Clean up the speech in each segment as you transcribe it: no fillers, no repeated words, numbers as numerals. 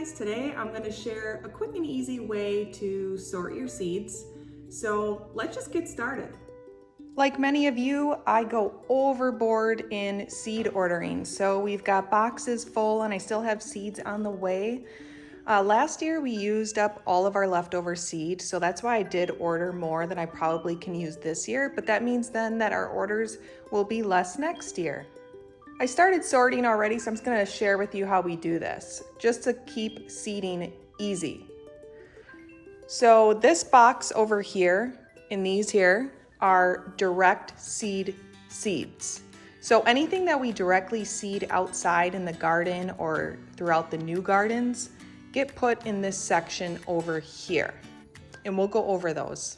guys, today I'm going to share a quick and easy way to sort your seeds. So let's just get started. Like many of you, I go overboard in seed ordering. So we've got boxes full and I still have seeds on the way. Last year we used up all of our leftover seed, so that's why I did order more than I probably can use this year, but that means then that our orders will be less next year. I started sorting already, so I'm just going to share with you how we do this, just to keep seeding easy. So this box over here, in these here, are direct seed seeds. So anything that we directly seed outside in the garden or throughout the new gardens, get put in this section over here. And we'll go over those.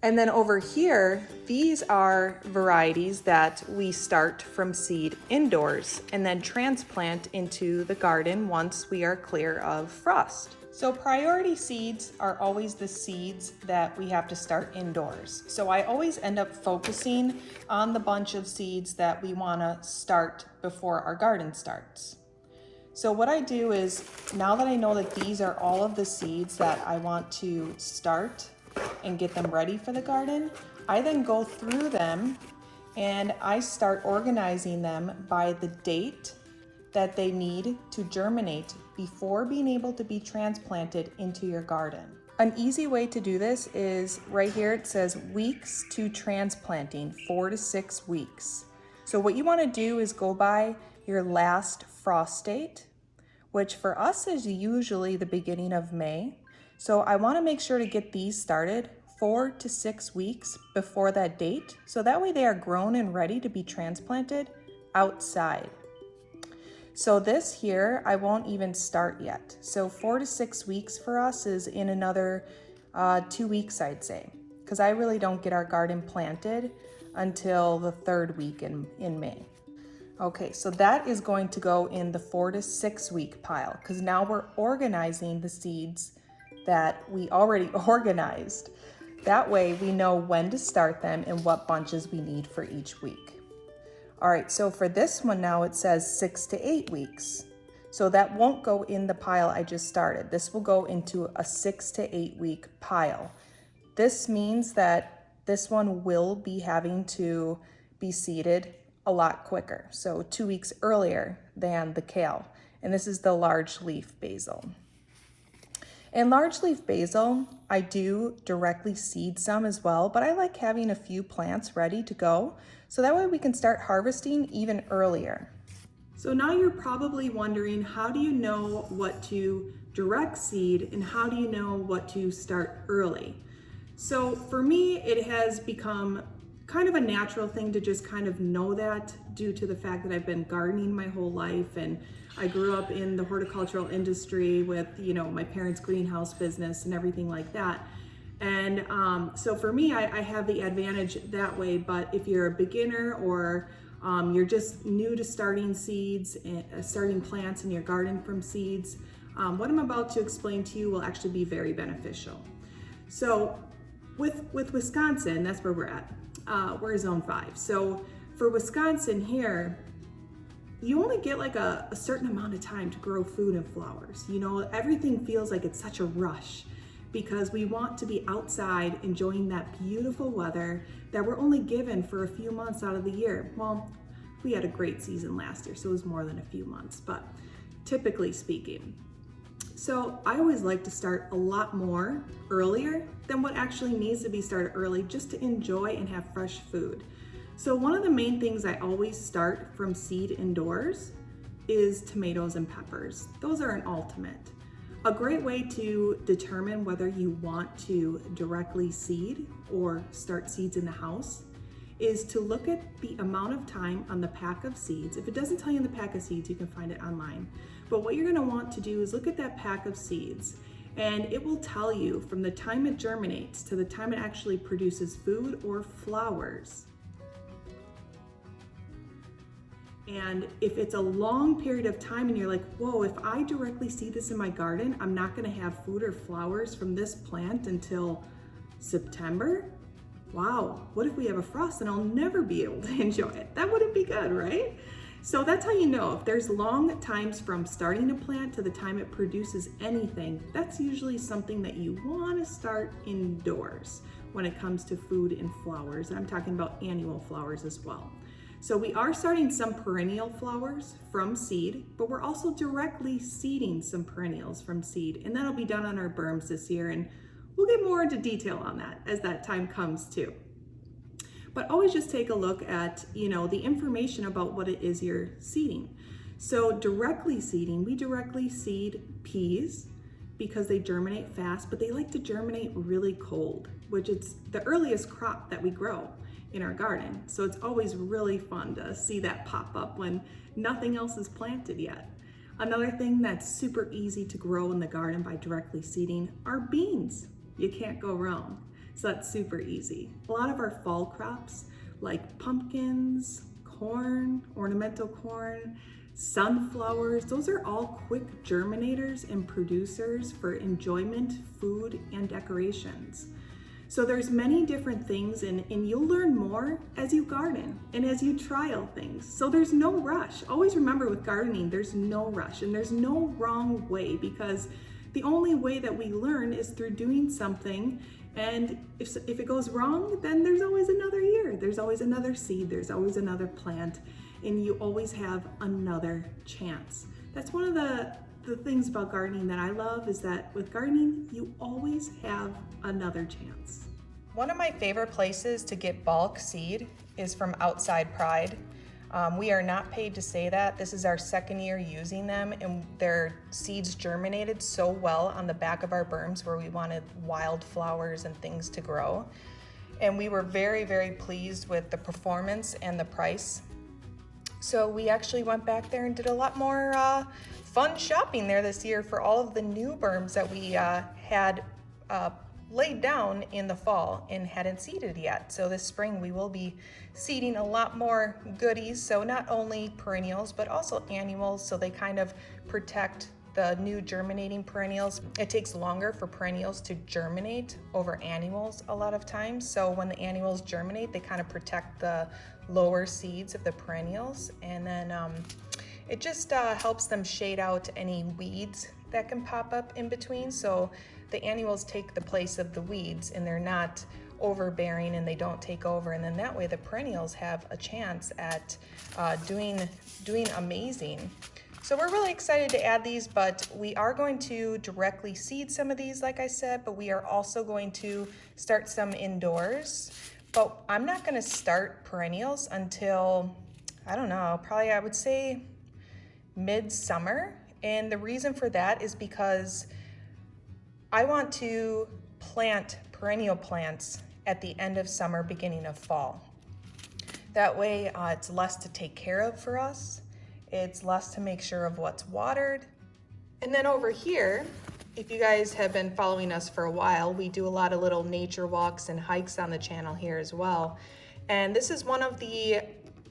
And then over here, these are varieties that we start from seed indoors and then transplant into the garden once we are clear of frost. So priority seeds are always the seeds that we have to start indoors. So I always end up focusing on the bunch of seeds that we want to start before our garden starts. So what I do is, now that I know that these are all of the seeds that I want to start and get them ready for the garden, I then go through them and I start organizing them by the date that they need to germinate before being able to be transplanted into your garden. An easy way to do this is right here, it says weeks to transplanting, 4 to 6 weeks. So what you want to do is go by your last frost date, which for us is usually the beginning of May. So I want to make sure to get these started 4 to 6 weeks before that date, so that way they are grown and ready to be transplanted outside. So this here, I won't even start yet. So 4 to 6 weeks for us is in another 2 weeks, I'd say, because I really don't get our garden planted until the 3rd week in May. Okay, so that is going to go in the 4 to 6 week pile, because now we're organizing the seeds that we already organized. That way we know when to start them and what bunches we need for each week. All right, so for this one now it says 6 to 8 weeks. So that won't go in the pile I just started. This will go into a 6 to 8 week pile. This means that this one will be having to be seeded a lot quicker. So 2 weeks earlier than the kale. And this is the large leaf basil. And large leaf basil, I do directly seed some as well, but I like having a few plants ready to go, so that way we can start harvesting even earlier. So now you're probably wondering, how do you know what to direct seed and how do you know what to start early? So for me, it has become kind of a natural thing to just kind of know that, due to the fact that I've been gardening my whole life and I grew up in the horticultural industry with, my parents' greenhouse business and everything like that. And so for me, I have the advantage that way. But if you're a beginner or you're just new to starting seeds and starting plants in your garden from seeds, what I'm about to explain to you will actually be very beneficial. So with Wisconsin, that's where we're at. We're zone 5. So for Wisconsin here, you only get like a certain amount of time to grow food and flowers. Everything feels like it's such a rush because we want to be outside enjoying that beautiful weather that we're only given for a few months out of the year. Well, we had a great season last year, so it was more than a few months, but typically speaking. So I always like to start a lot more earlier than what actually needs to be started early, just to enjoy and have fresh food. So one of the main things I always start from seed indoors is tomatoes and peppers. Those are an ultimate. A great way to determine whether you want to directly seed or start seeds in the house is to look at the amount of time on the pack of seeds. If it doesn't tell you in the pack of seeds, you can find it online. But what you're gonna want to do is look at that pack of seeds, and it will tell you from the time it germinates to the time it actually produces food or flowers. And if it's a long period of time and you're like, whoa, if I directly seed this in my garden, I'm not gonna have food or flowers from this plant until September? Wow, what if we have a frost and I'll never be able to enjoy it? That wouldn't be good, right? So that's how you know if there's long times from starting a plant to the time it produces anything. That's usually something that you want to start indoors when it comes to food and flowers. And I'm talking about annual flowers as well. So we are starting some perennial flowers from seed, but we're also directly seeding some perennials from seed, and that'll be done on our berms this year, and we'll get more into detail on that as that time comes too. But always just take a look at, the information about what it is you're seeding. So directly seeding, we directly seed peas because they germinate fast, but they like to germinate really cold, which is the earliest crop that we grow in our garden. So it's always really fun to see that pop up when nothing else is planted yet. Another thing that's super easy to grow in the garden by directly seeding are beans. You can't go wrong. So that's super easy. A lot of our fall crops like pumpkins, corn, ornamental corn, sunflowers, those are all quick germinators and producers for enjoyment, food, and decorations. So there's many different things and you'll learn more as you garden and as you trial things. So there's no rush. Always remember with gardening, there's no rush and there's no wrong way, because the only way that we learn is through doing something. And if it goes wrong, then there's always another year. There's always another seed. There's always another plant. And you always have another chance. That's one of the things about gardening that I love, is that with gardening, you always have another chance. One of my favorite places to get bulk seed is from Outside Pride. We are not paid to say that. This is our second year using them, and their seeds germinated so well on the back of our berms where we wanted wildflowers and things to grow. And we were very, very pleased with the performance and the price. So we actually went back there and did a lot more fun shopping there this year for all of the new berms that we had laid down in the fall and hadn't seeded yet. So this spring we will be seeding a lot more goodies. So not only perennials, but also annuals. So they kind of protect the new germinating perennials. It takes longer for perennials to germinate over annuals a lot of times. So when the annuals germinate, they kind of protect the lower seeds of the perennials. And then it just helps them shade out any weeds that can pop up in between. So the annuals take the place of the weeds and they're not overbearing and they don't take over. And then that way the perennials have a chance at doing amazing. So we're really excited to add these, but we are going to directly seed some of these, like I said, but we are also going to start some indoors. But I'm not gonna start perennials until, I don't know, probably I would say mid-summer. And the reason for that is because I want to plant perennial plants at the end of summer, beginning of fall. That way it's less to take care of for us. It's less to make sure of what's watered. And then over here, if you guys have been following us for a while, we do a lot of little nature walks and hikes on the channel here as well. And this is one of the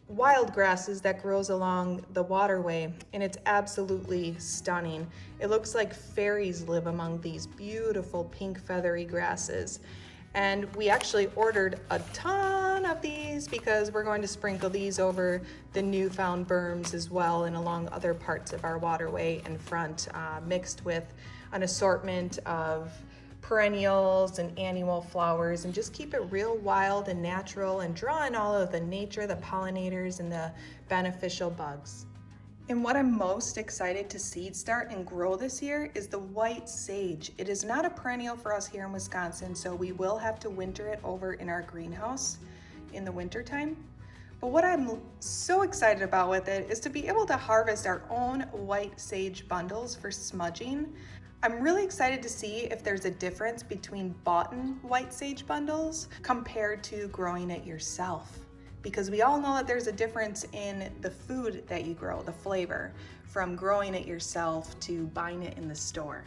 wild grasses that grows along the waterway, and it's absolutely stunning. It looks like fairies live among these beautiful pink feathery grasses. And we actually ordered a ton of these because we're going to sprinkle these over the newfound berms as well and along other parts of our waterway and front, mixed with an assortment of perennials and annual flowers, and just keep it real wild and natural and draw in all of the nature, the pollinators, and the beneficial bugs. And what I'm most excited to seed start and grow this year is the white sage. It is not a perennial for us here in Wisconsin, so we will have to winter it over in our greenhouse in the wintertime. But what I'm so excited about with it is to be able to harvest our own white sage bundles for smudging. I'm really excited to see if there's a difference between bought-in white sage bundles compared to growing it yourself. Because we all know that there's a difference in the food that you grow, the flavor, from growing it yourself to buying it in the store.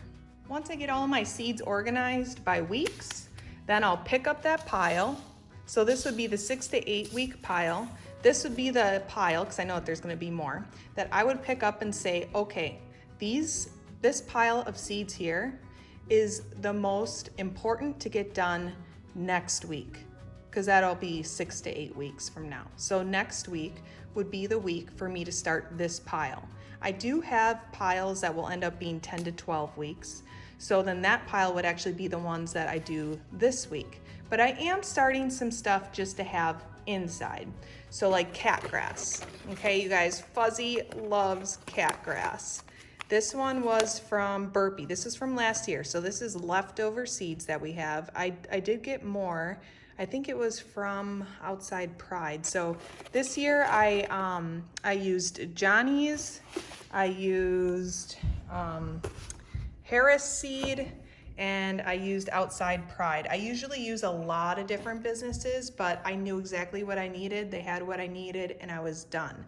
Once I get all my seeds organized by weeks, then I'll pick up that pile. So this would be the 6 to 8 week pile. This would be the pile, because I know that there's going to be more, that I would pick up and say, okay, this pile of seeds here is the most important to get done next week, because that'll be 6 to 8 weeks from now. So next week, would be the week for me to start this pile. I do have piles that will end up being 10 to 12 weeks. So then that pile would actually be the ones that I do this week. But I am starting some stuff just to have inside. So like cat grass. Okay, you guys, Fuzzy loves cat grass. This one was from Burpee. This is from last year. So this is leftover seeds that we have. I did get more. I think it was from Outside Pride. So this year I used Johnny's, I used Harris seed, and I used Outside Pride. I usually use a lot of different businesses, but I knew exactly what I needed. They had what I needed, and I was done.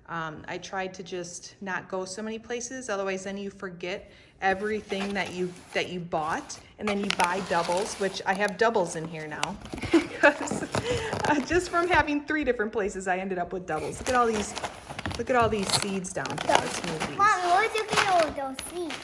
I tried to just not go so many places, otherwise then you forget everything that you bought, and then you buy doubles, which I have doubles in here now because just from having 3 different places I ended up with doubles. Look at all these seeds down here. Let's move these. Mom, where'd you get all those seeds?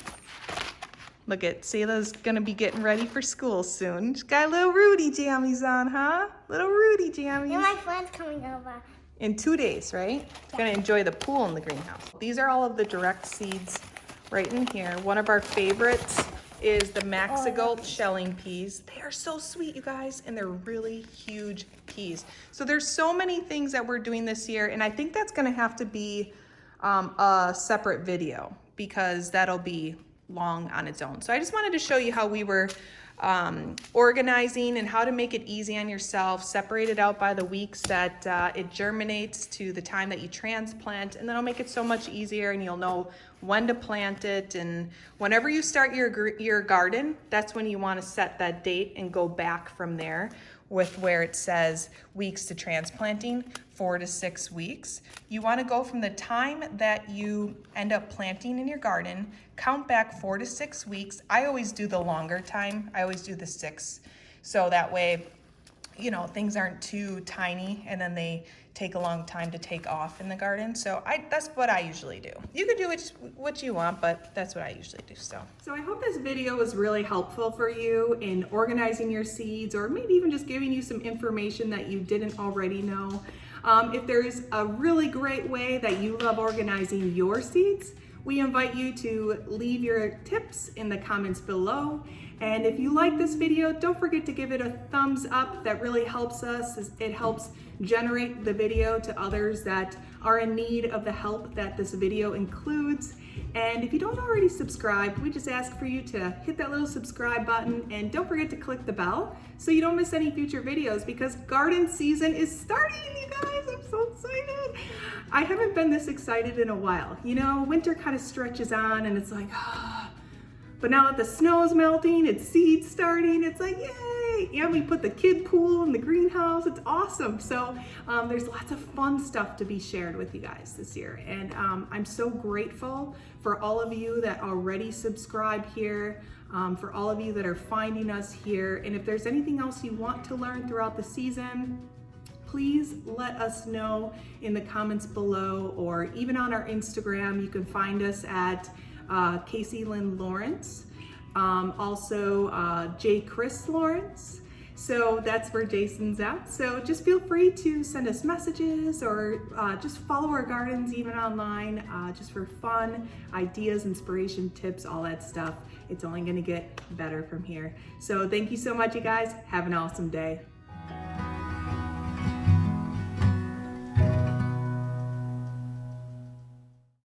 Look at Selah's gonna be getting ready for school soon. She's got little Rudy jammies on, huh? Little Rudy jammies. And my friend's coming over. In 2 days, right? Yeah. Gonna enjoy the pool in the greenhouse. These are all of the direct seeds right in here. One of our favorites is the Maxigold shelling peas. They are so sweet, you guys, and they're really huge peas. So there's so many things that we're doing this year, and I think that's gonna have to be a separate video because that'll be long on its own. So I just wanted to show you how we were organizing and how to make it easy on yourself, separate it out by the weeks that it germinates to the time that you transplant, and then it'll make it so much easier, and you'll know when to plant it. And whenever you start your garden, that's when you want to set that date and go back from there with where it says weeks to transplanting, 4 to 6 weeks. You want to go from the time that you end up planting in your garden, count back 4 to 6 weeks. I always do the longer time. I always do the 6. So that way, you know, things aren't too tiny and then they take a long time to take off in the garden. So that's what I usually do. You can do what you want, but that's what I usually do. So I hope this video was really helpful for you in organizing your seeds, or maybe even just giving you some information that you didn't already know. If there's a really great way that you love organizing your seeds, we invite you to leave your tips in the comments below. And if you like this video, don't forget to give it a thumbs up. That really helps us. It helps generate the video to others that are in need of the help that this video includes. And if you don't already subscribe, we just ask for you to hit that little subscribe button, and don't forget to click the bell so you don't miss any future videos, because garden season is starting, you guys. I'm so excited. I haven't been this excited in a while. You know, winter kind of stretches on and it's like, but now that the snow is melting, it's seed starting, it's like, yay! And we put the kid pool in the greenhouse. It's awesome. So there's lots of fun stuff to be shared with you guys this year. And I'm so grateful for all of you that already subscribe here, for all of you that are finding us here. And if there's anything else you want to learn throughout the season, please let us know in the comments below, or even on our Instagram. You can find us at Casey Lynn Lawrence, also J. Chris Lawrence. So that's where Jason's at. So just feel free to send us messages, or just follow our gardens even online, just for fun, ideas, inspiration, tips, all that stuff. It's only gonna get better from here. So thank you so much, you guys. Have an awesome day.